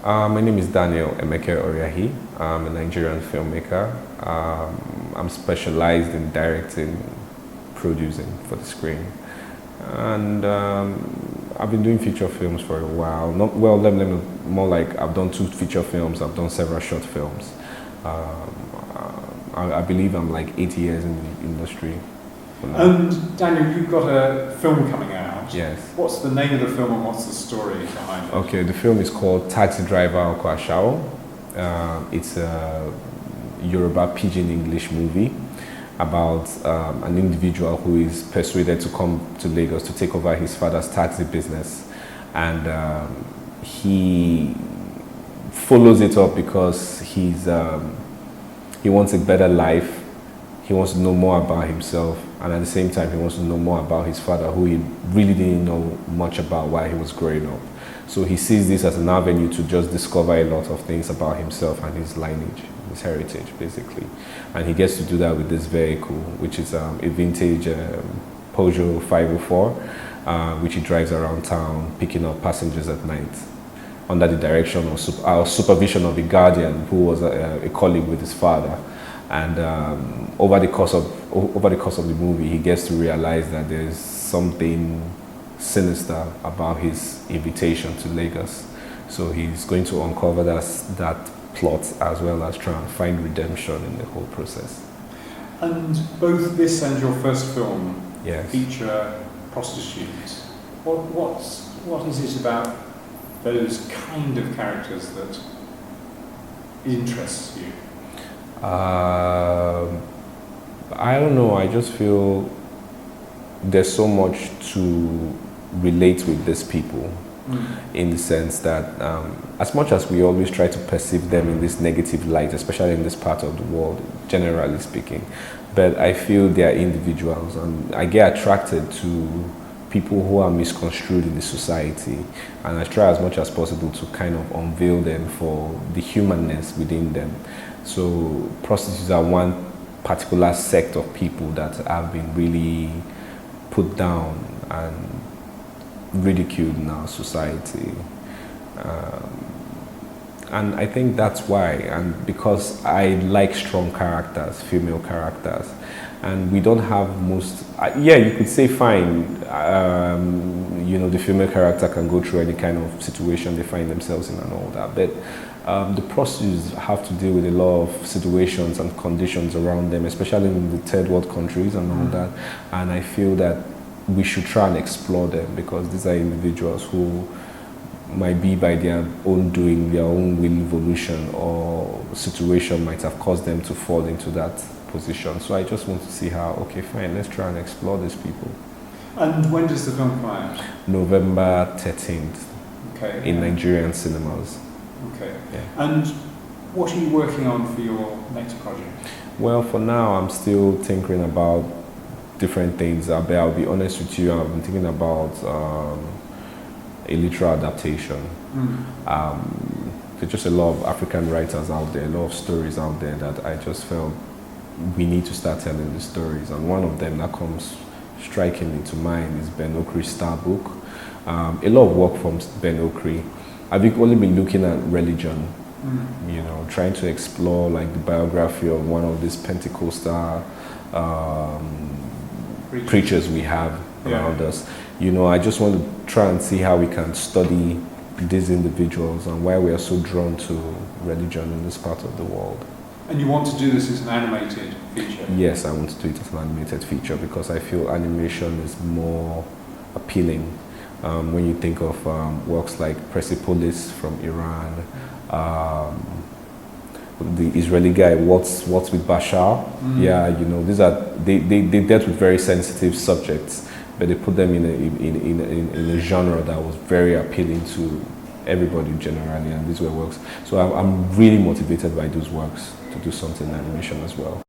My name is Daniel Oriahi. I'm a Nigerian filmmaker. I'm specialized in directing, producing for the screen. And I've been doing feature films for a while. Not well, more like I've done 2 feature films. I've done several short films. I believe I'm like 8 years in the industry. And Daniel, you've got a film coming out. Yes. What's the name of the film and what's the story behind it? Okay, the film is called Taxi Driver Osho Ashewo. It's a Yoruba Pidgin English movie about an individual who is persuaded to come to Lagos to take over his father's taxi business. And he follows it up because he wants a better life. He wants to know more about himself, and at the same time, he wants to know more about his father, who he really didn't know much about while he was growing up. So he sees this as an avenue to just discover a lot of things about himself and his lineage, his heritage, basically. And he gets to do that with this vehicle, which is a vintage Peugeot 504, which he drives around town, picking up passengers at night, under the direction or supervision of a guardian who was a colleague with his father. And over the course of the movie, he gets to realize that there's something sinister about his invitation to Lagos. So he's going to uncover that plot, as well as try and find redemption in the whole process. And both this and your first film Yes. feature prostitutes. What is it about those kind of characters that interests you? I don't know, I just feel there's so much to relate with these people, in the sense that as much as we always try to perceive them in this negative light, especially in this part of the world, generally speaking, but I feel they are individuals, and I get attracted to people who are misconstrued in the society, and I try as much as possible to kind of unveil them for the humanness within them. So prostitutes are one particular sect of people that have been really put down and ridiculed in our society. And I think that's why, and because I like strong characters, female characters, and we don't have most, you could say fine, the female character can go through any kind of situation they find themselves in and all that, but the prostitutes have to deal with a lot of situations and conditions around them, especially in the third world countries and all that, and I feel that we should try and explore them, because these are individuals who might be by their own doing, their own will, evolution, or situation might have caused them to fall into that position. So I just want to see how, okay, fine, let's try and explore these people. And when does the film come out? November 13th, okay, in Nigerian cinemas. Okay. Yeah. And what are you working on for your next project? Well, for now, I'm still tinkering about different things. I'll be honest with you, I've been thinking about a literal adaptation. There's just a lot of African writers out there, a lot of stories out there that I just felt we need to start telling the stories. And one of them that comes strikingly to mind is Ben Okri's Star Book. A lot of work from Ben Okri. I've only been looking at religion, trying to explore like the biography of one of these Pentecostal preachers we have around us. I just want to try and see how we can study these individuals and why we are so drawn to religion in this part of the world. And you want to do this as an animated feature? Yes, I want to do it as an animated feature because I feel animation is more appealing. When you think of works like Persepolis from Iran, the Israeli guy, What's with Bashar? These are they dealt with very sensitive subjects, but they put them in a genre that was very appealing to everybody generally, and these were works. So I'm really motivated by those works to do something in animation as well.